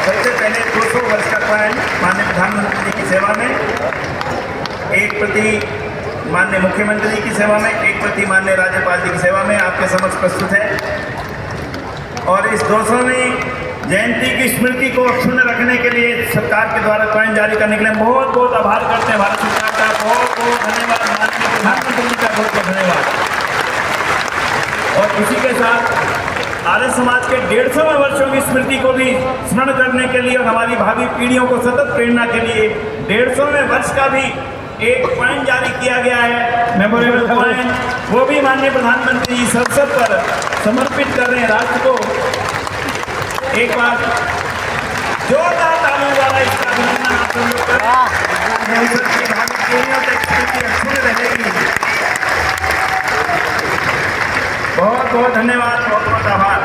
सबसे पहले 200 वर्ष का कॉइन माननीय प्रधानमंत्री जी की सेवा में, एक प्रति माननीय मुख्यमंत्री की सेवा में, एक प्रति माननीय राज्यपाल जी की सेवा में आपके समक्ष प्रस्तुत है। और इस 200वीं जयंती की स्मृति को अक्षुण्ण रखने के लिए सरकार के द्वारा कॉइन जारी करने के लिए बहुत बहुत आभार करते हैं भारत सरकार का। बहुत बहुत धन्यवाद माननीय प्रधानमंत्री जी का, बहुत बहुत धन्यवाद। और इसी के साथ आर्य समाज के 150वें वर्षों की स्मृति को भी स्मरण करने के लिए और हमारी भावी पीढ़ियों को सतत प्रेरणा के लिए 150वें वर्ष का भी एक कॉइन जारी किया गया है, मेमोरेबल कॉइन। वो भी माननीय प्रधानमंत्री जी इस अवसर पर समर्पित कर रहे हैं राष्ट्र को। एक बार जोरदार तालियों द्वारा इसका अभिनंदन आप सब लोग करें। भावी पीढ़ियों तक स्मृति अक्षुण्ण रहेगी। बहुत बहुत धन्यवाद, बहुत बहुत आभार।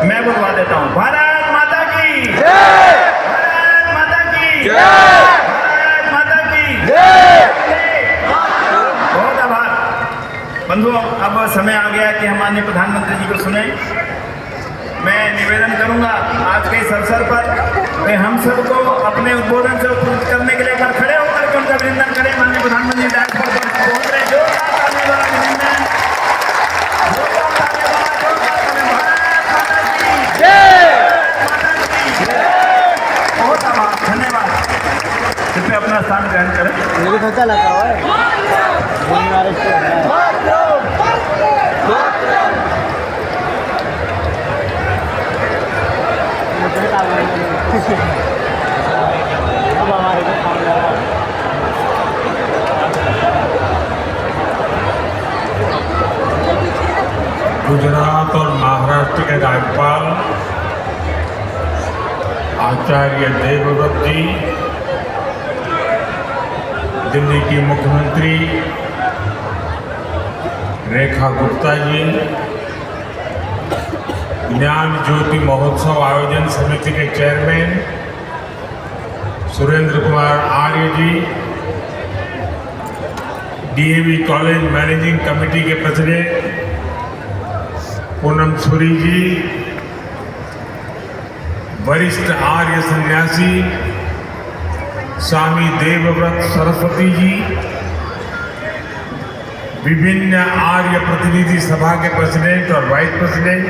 मैं बुलवा देता हूँ। भारत माता की जय, भारत माता की जय, भारत माता की जय। बहुत आभार बंधुओं। अब समय आ गया कि हम माननीय प्रधानमंत्री जी को सुने। मैं निवेदन करूंगा आज के इस अवसर पर हम सबको अपने उद्बोधन से उपकृत करने के लिए खड़े होकर के उनका अभिनंदन करें। माननीय प्रधानमंत्री डायस पर पहुंच रहे, जोरदार ताली वाला अभिनंदन। बहुत आभार, धन्यवाद। कृपया अपना स्थान ग्रहण करें। मेरे खर्चा लगा हुआ है। अब हमारे को काम लगा। गुजरात और महाराष्ट्र के राज्यपाल आचार्य देवव्रत जी, दिल्ली की मुख्यमंत्री रेखा गुप्ता जी, ज्ञान ज्योति महोत्सव आयोजन समिति के चेयरमैन सुरेंद्र कुमार आर्य जी, डीएवी कॉलेज मैनेजिंग कमेटी के प्रेसिडेंट पूनम सूरी जी, वरिष्ठ आर्य सन्यासी स्वामी देवव्रत सरस्वती जी, विभिन्न आर्य प्रतिनिधि सभा के प्रेसिडेंट और वाइस प्रेसिडेंट,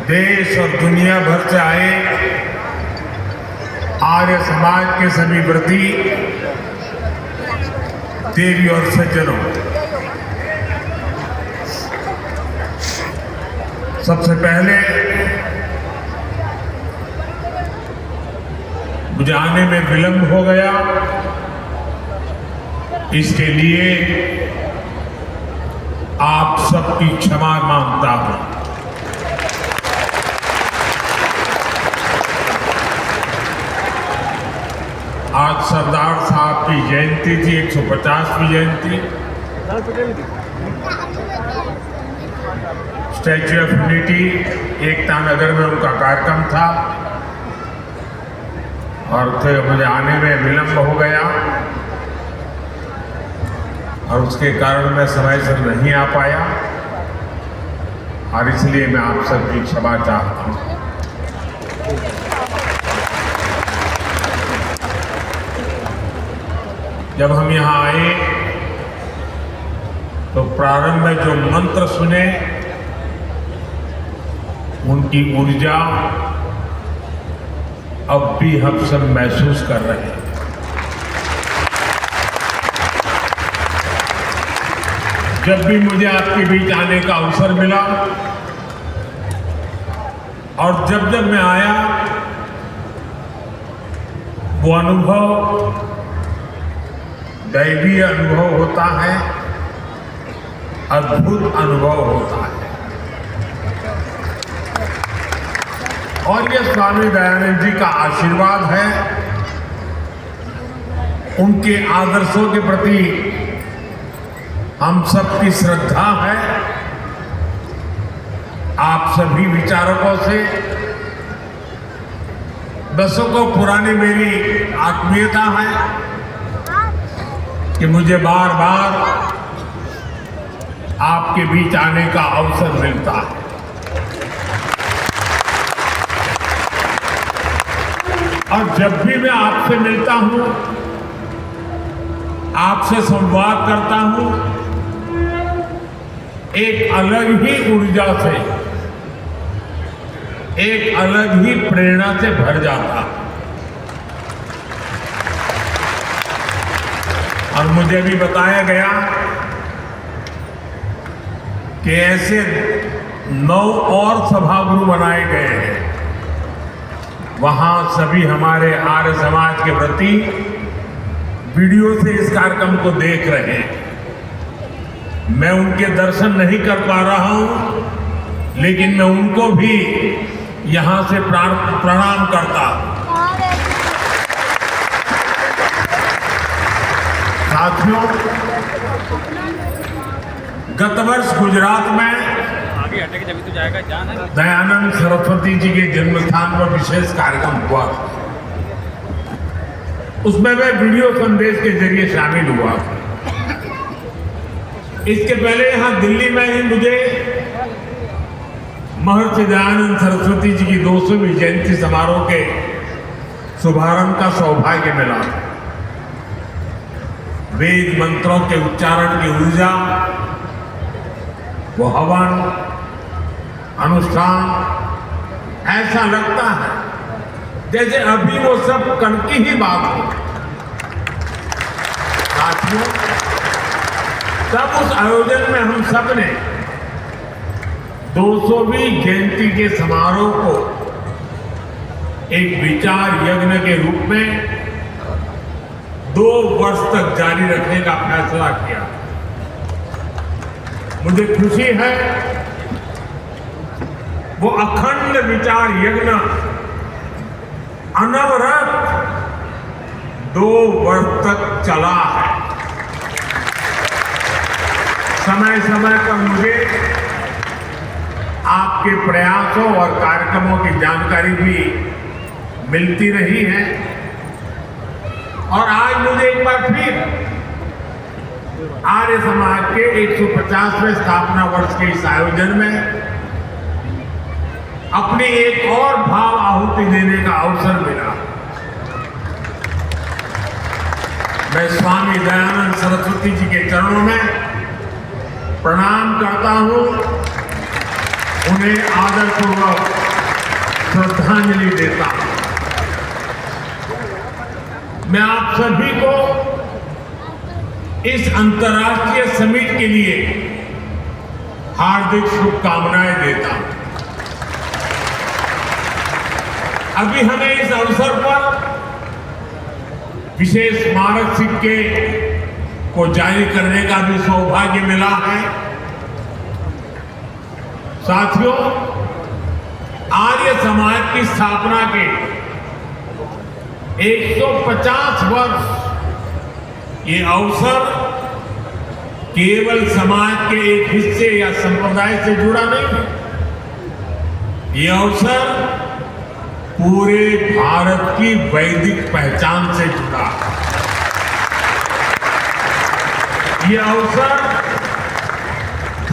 देश और दुनिया भर से आए आर्य समाज के सभी व्रती, देवी और सज्जनों, सबसे पहले मुझे आने में विलंब हो गया, इसके लिए आप सबकी क्षमा मांगता हूं। आज सरदार साहब की जयंती थी, 150वीं जयंती। Statue of unity Ekta Nagar में उनका कार्यक्रम था और फिर मुझे आने में विलंब हो गया और उसके कारण मैं समय से नहीं आ पाया और इसलिए मैं आप सबकी क्षमा चाहता हूँ। जब हम यहाँ आए तो प्रारंभ में जो मंत्र सुने, उनकी ऊर्जा अब भी हम सब महसूस कर रहे हैं। जब भी मुझे आपके बीच आने का अवसर मिला और जब जब मैं आया, वो अनुभव दैवीय अनुभव होता है, अद्भुत अनुभव होता है। और ये स्वामी दयानंद जी का आशीर्वाद है, उनके आदर्शों के प्रति हम सबकी श्रद्धा है। आप सभी विचारकों से दशकों पुरानी मेरी आत्मीयता है कि मुझे बार बार आपके बीच आने का अवसर मिलता है। और जब भी मैं आपसे मिलता हूं, आपसे संवाद करता हूं, एक अलग ही ऊर्जा से, एक अलग ही प्रेरणा से भर जाता। और मुझे भी बताया गया कि ऐसे 9 और सभागृह बनाए गए हैं, वहां सभी हमारे आर्य समाज के प्रति वीडियो से इस कार्यक्रम को देख रहे हैं। मैं उनके दर्शन नहीं कर पा रहा हूं, लेकिन मैं उनको भी यहां से प्रणाम करता हूं। साथियों, गत वर्ष गुजरात में दयानंद सरस्वती जी के जन्म स्थान पर विशेष कार्यक्रम हुआ। उसमें मैं वीडियो संदेश के जरिए शामिल हुआ। इसके पहले यहां दिल्ली में ही मुझे महर्षि दयानंद सरस्वती जी की 200वीं जयंती समारोह के शुभारंभ का सौभाग्य मिला। वेद मंत्रों के उच्चारण की ऊर्जा, वो हवन, अनुष्ठान, ऐसा लगता है जैसे अभी वो सब कल की ही बात हो। साथियों, तब उस आयोजन में हम सब ने 200वीं जयंती के समारोह को एक विचार यज्ञ के रूप में 2 वर्ष तक जारी रखने का फैसला किया। मुझे खुशी है वो अखंड विचार यज्ञ अनवरत 2 वर्ष तक चला है। समय समय पर मुझे आपके प्रयासों और कार्यक्रमों की जानकारी भी मिलती रही है। और आज मुझे एक बार फिर आर्य समाज के 150वें स्थापना वर्ष के इस आयोजन में अपनी एक और भाव आहुति देने का अवसर मिला। मैं स्वामी दयानंद सरस्वती जी के चरणों में प्रणाम करता हूं, उन्हें आदरपूर्वक श्रद्धांजलि देता हूं। मैं आप सभी को इस अंतर्राष्ट्रीय समिट के लिए हार्दिक शुभकामनाएं देता हूं। अभी हमें इस अवसर पर विशेष स्मारक सिक्के को जारी करने का भी सौभाग्य मिला है। साथियों, आर्य समाज की स्थापना के 150 वर्ष, ये अवसर केवल समाज के एक हिस्से या संप्रदाय से जुड़ा नहीं है। ये अवसर पूरे भारत की वैदिक पहचान से जुड़ा है। ये अवसर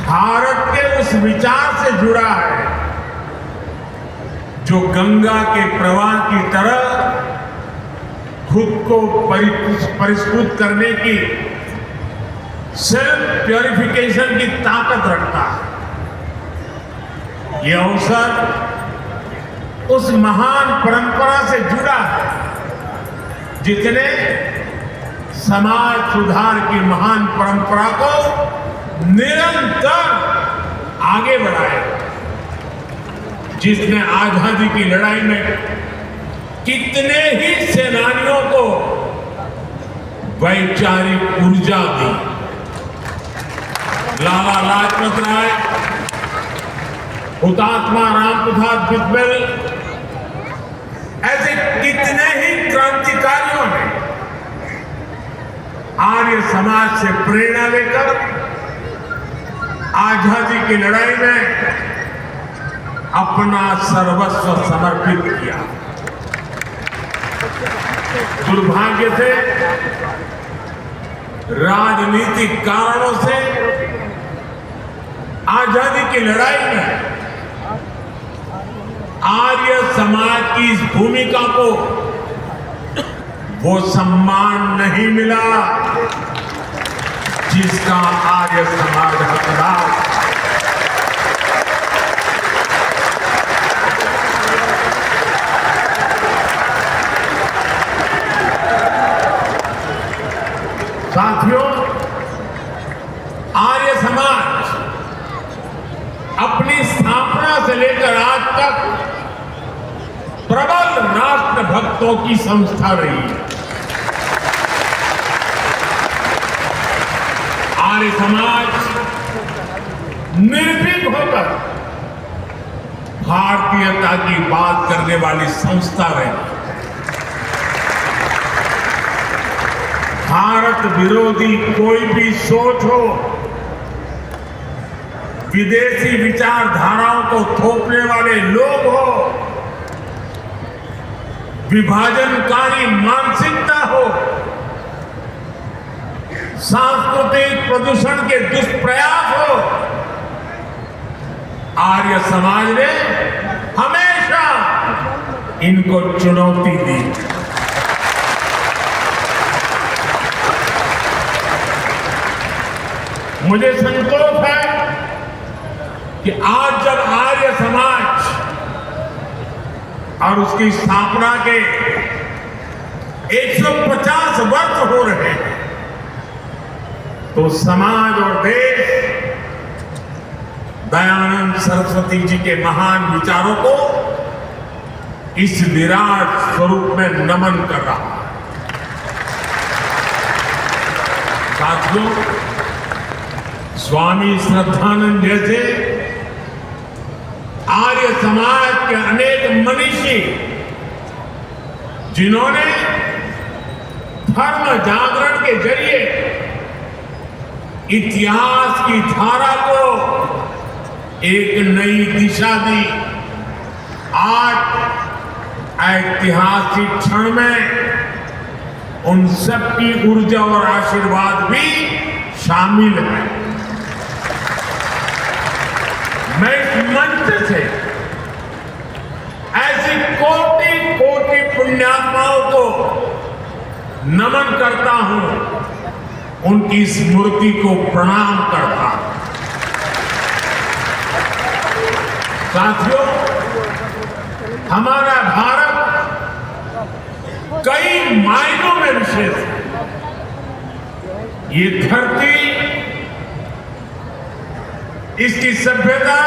भारत के उस विचार से जुड़ा है जो गंगा के प्रवाह की तरह खुद को परिष्कृत करने की, सेल्फ प्योरिफिकेशन की ताकत रखता है। यह अवसर उस महान परंपरा से जुड़ा है जिसने समाज सुधार की महान परंपरा को निरंतर आगे बढ़ाया, जिसने आजादी की लड़ाई में कितने ही सेनानियों को वैचारिक ऊर्जा दी। लाला लाजपत राय, हुतात्मा राम प्रसाद बिस्मिल, ऐसे कितने ही क्रांतिकारियों ने आर्य समाज से प्रेरणा लेकर आजादी की लड़ाई में अपना सर्वस्व समर्पित किया। दुर्भाग्य से राजनीतिक कारणों से आजादी की लड़ाई में आर्य समाज की इस भूमिका को वो सम्मान नहीं मिला जिसका आर्य समाज हकदार। साथियों, आर्य समाज अपनी स्थापना से लेकर आज तक प्रबल राष्ट्र भक्तों की संस्था रही है। आर्य समाज निर्भीक होकर भारतीयता की बात करने वाली संस्था रही। भारत विरोधी कोई भी सोच हो, विदेशी विचारधाराओं को थोपने वाले लोग हो, विभाजनकारी मानसिकता हो, सांस्कृतिक प्रदूषण के दुष्प्रयास हो, आर्य समाज ने हमेशा इनको चुनौती दी। मुझे संतोष है कि आज जब आर्य समाज और उसकी स्थापना के 150 वर्ष हो रहे हैं, तो समाज और देश दयानंद सरस्वती जी के महान विचारों को इस विराट स्वरूप में नमन कर रहा है। साथियों, स्वामी श्रद्धानंद जैसे आर्य समाज के अनेक मनीषी जिन्होंने धर्म जागरण के जरिए इतिहास की धारा को एक नई दिशा दी, आज ऐतिहासिक क्षण में उन सबकी ऊर्जा और आशीर्वाद भी शामिल है। मैं इस मंच से ऐसी कोटि कोटि पुण्यात्माओं को नमन करता हूं, उनकी स्मृति को प्रणाम करता हूं। साथियों, हमारा भारत कई मायनों में विशेष है। ये धरती, इसकी सभ्यता